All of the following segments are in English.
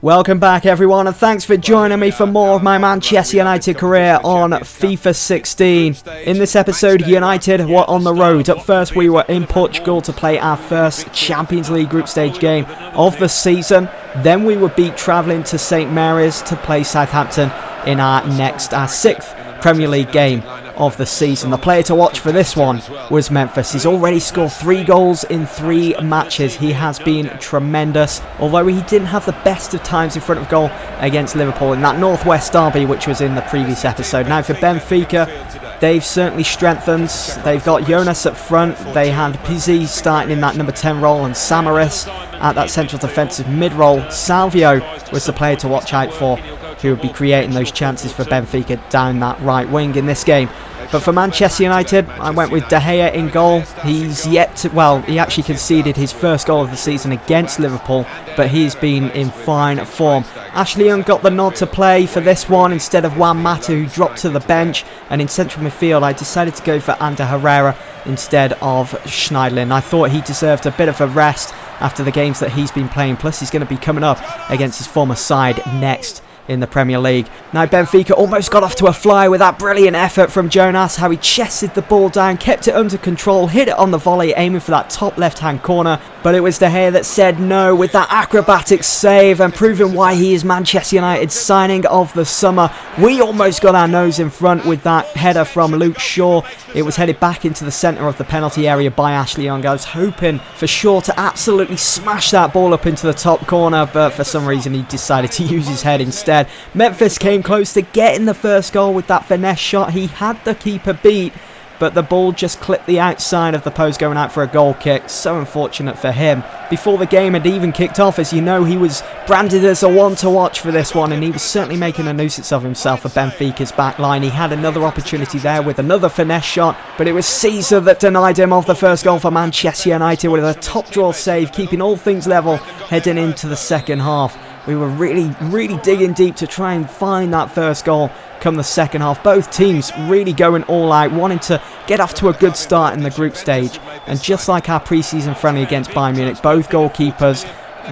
Welcome back everyone, and thanks for joining me for more of my Manchester United career on FIFA 16. In this episode, United were on the road. At first we were in Portugal to play our first Champions League group stage game of the season. Then we were travelling to St Mary's to play Southampton in our sixth Premier League game of the season. The player to watch for this one was Memphis. He's already scored 3 goals in 3 matches. He has been tremendous, although he didn't have the best of times in front of goal against Liverpool in that Northwest derby, which was in the previous episode. Now for Benfica, they've certainly strengthened. They've got Jonas up front. They had Pizzi starting in that number 10 role and Samaris at that central defensive mid role. Salvio was the player to watch out for, who would be creating those chances for Benfica down that right wing in this game. But for Manchester United, I went with De Gea in goal. He's yet to, well, he actually conceded his first goal of the season against Liverpool, but he's been in fine form. Ashley Young got the nod to play for this one instead of Juan Mata, who dropped to the bench. And in central midfield, I decided to go for Ander Herrera instead of Schneiderlin. I thought he deserved a bit of a rest after the games that he's been playing. Plus, he's going to be coming up against his former side next in the Premier League. Now Benfica almost got off to a fly with that brilliant effort from Jonas, how he chested the ball down, kept it under control, hit it on the volley, aiming for that top left hand corner, but it was De Gea that said no with that acrobatic save and proving why he is Manchester United's signing of the summer. We almost got our nose in front with that header from Luke Shaw. It was headed back into the centre of the penalty area by Ashley Young. I was hoping for Shaw to absolutely smash that ball up into the top corner, but for some reason he decided to use his head instead. Memphis came close to getting the first goal with that finesse shot. He had the keeper beat, but the ball just clipped the outside of the post, going out for a goal kick. So unfortunate for him. Before the game had even kicked off, as you know, he was branded as a one to watch for this one, and he was certainly making a nuisance of himself for Benfica's back line. He had another opportunity there with another finesse shot, but it was Caesar that denied him of the first goal for Manchester United with a top draw save, keeping all things level heading into the second half. We were really digging deep to try and find that first goal come the second half. Both teams really going all out, wanting to get off to a good start in the group stage. And just like our pre-season friendly against Bayern Munich, both goalkeepers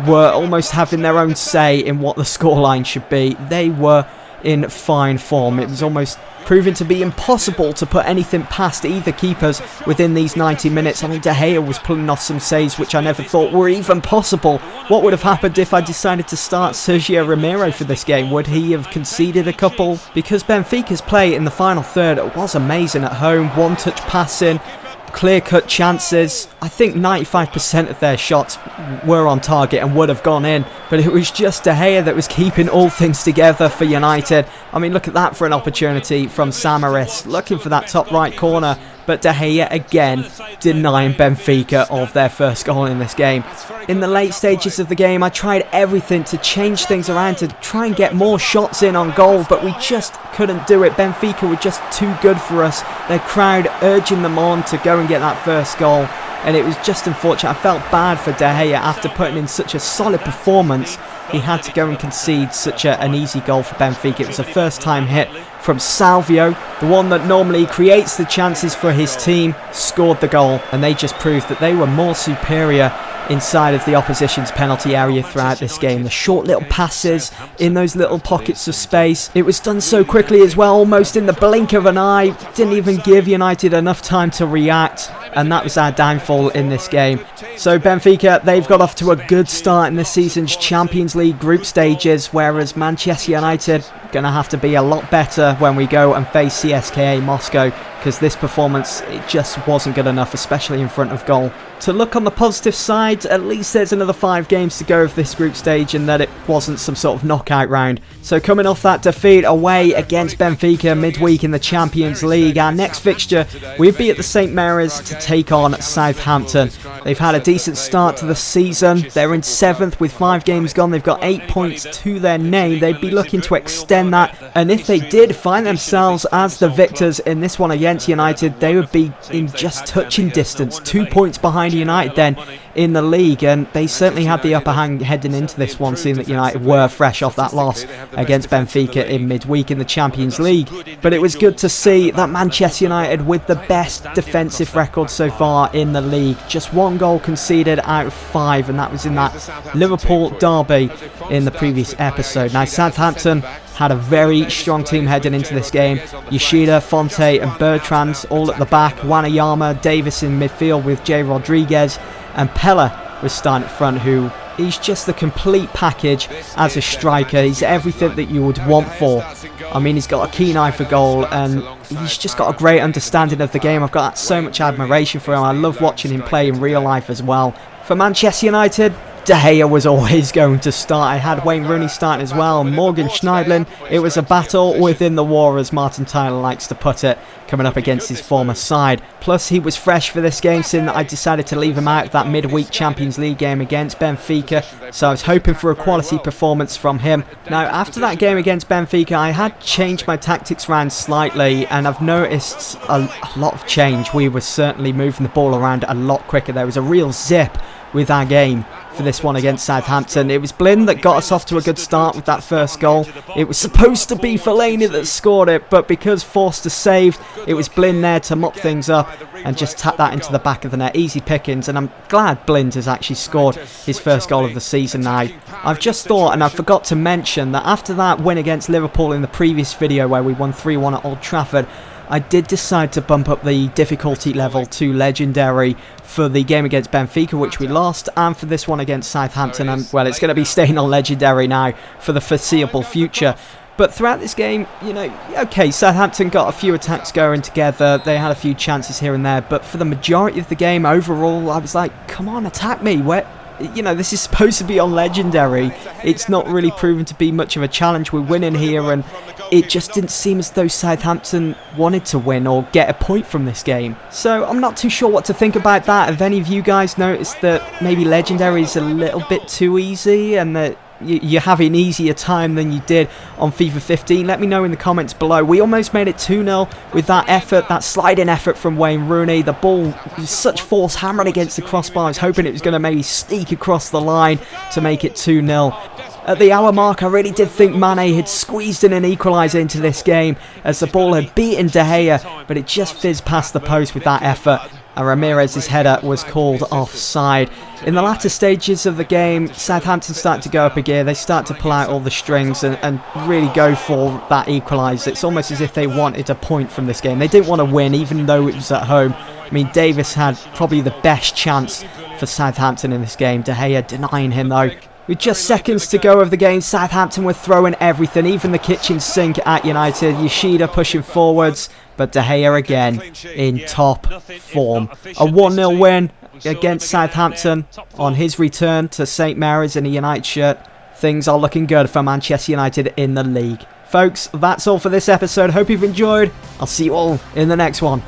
were almost having their own say in what the scoreline should be. They were in fine form. It was almost proving to be impossible to put anything past either keepers within these 90 minutes. I mean, De Gea was pulling off some saves which I never thought were even possible. What would have happened if I decided to start Sergio Romero for this game? Would he have conceded a couple? Because Benfica's play in the final third was amazing at home. One-touch passing, clear-cut chances. I think 95% of their shots were on target and would have gone in, but it was just De Gea that was keeping all things together for United. I mean, look at that for an opportunity from Samaris, looking for that top right corner, but De Gea again denying Benfica of their first goal in this game. In the late stages of the game, I tried everything to change things around to try and get more shots in on goal, but we just couldn't do it. Benfica were just too good for us. Their crowd urging them on to go and get that first goal, and it was just unfortunate. I felt bad for De Gea after putting in such a solid performance. He had to go and concede such an easy goal for Benfica. It was a first time hit from Salvio, the one that normally creates the chances for his team, scored the goal, and they just proved that they were more superior inside of the opposition's penalty area throughout this game. The short little passes in those little pockets of space. It was done so quickly as well, almost in the blink of an eye. Didn't even give United enough time to react, and that was our downfall in this game. So Benfica, they've got off to a good start in this season's Champions League group stages, whereas Manchester United going to have to be a lot better when we go and face CSKA Moscow, because this performance, it just wasn't good enough, especially in front of goal. To look on the positive side, at least there's another 5 games to go of this group stage, and that it wasn't some sort of knockout round. So coming off that defeat away against Benfica midweek in the Champions League, our next fixture, we'd be at the St Mary's to take on Southampton. They've had a decent start to the season. They're in 7th with 5 games gone. They've got 8 points to their name. They'd be looking to extend that, and if they did find themselves as the victors in this one against United, they would be in just touching distance, 2 points behind United then in the league, and they certainly had the upper hand heading into this one, seeing that United were fresh off that loss against Benfica in midweek in the Champions League. But it was good to see that Manchester United, with the best defensive record so far in the league, just 1 goal conceded out of 5, and that was in that Liverpool derby in the previous episode. Now Southampton had a very strong team heading into this game. Yoshida, Fonte and Bertrand all at the back. Wanyama, Davis in midfield with Jay Rodriguez, and Pella was starting up front, who he's just the complete package as a striker. He's everything that you would want for. I mean, he's got a keen eye for goal, and he's just got a great understanding of the game. I've got so much admiration for him. I love watching him play in real life as well. For Manchester United, De Gea was always going to start. I had Wayne Rooney starting as well. Morgan Schneidlin. It was a battle within the war, as Martin Tyler likes to put it, coming up against his former side. Plus, he was fresh for this game, seeing that I decided to leave him out of that midweek Champions League game against Benfica. So I was hoping for a quality performance from him. Now, after that game against Benfica, I had changed my tactics around slightly, and I've noticed a lot of change. We were certainly moving the ball around a lot quicker. There was a real zip with our game for this one against Southampton. It was Blin that got us off to a good start with that first goal. It was supposed to be Fellaini that scored it, but because Forster saved, it was Blin there to mop things up and just tap that into the back of the net. Easy pickings, and I'm glad Blind has actually scored his first goal of the season now. I've just thought, and I forgot to mention, that after that win against Liverpool in the previous video where we won 3-1 at Old Trafford, I did decide to bump up the difficulty level to Legendary for the game against Benfica, which we lost, and for this one against Southampton. And, well, it's going to be staying on Legendary now for the foreseeable future. But throughout this game, you know, okay, Southampton got a few attacks going together. They had a few chances here and there. But for the majority of the game, overall, I was like, come on, attack me. You know, this is supposed to be on Legendary. It's not really proven to be much of a challenge. We're winning here, and it just didn't seem as though Southampton wanted to win or get a point from this game. So I'm not too sure what to think about that. Have any of you guys noticed that maybe Legendary is a little bit too easy, and that you have an easier time than you did on FIFA 15? Let me know in the comments below. We almost made it 2-0 with that effort, that sliding effort from Wayne Rooney. The ball was such force hammering against the crossbar. I was hoping it was going to maybe sneak across the line to make it 2-0. At the hour mark, I really did think Mane had squeezed in an equaliser into this game, as the ball had beaten De Gea, but it just fizzed past the post with that effort. And Ramirez's header was called offside. In the latter stages of the game, Southampton started to go up a gear. They start to pull out all the strings and really go for that equaliser. It's almost as if they wanted a point from this game. They didn't want to win, even though it was at home. I mean, Davis had probably the best chance for Southampton in this game. De Gea denying him, though. With just seconds to go of the game, Southampton were throwing everything, even the kitchen sink at United. Yoshida pushing forwards, but De Gea again in top form. A 1-0 win against Southampton on his return to St Mary's in a United shirt. Things are looking good for Manchester United in the league. Folks, that's all for this episode. Hope you've enjoyed. I'll see you all in the next one.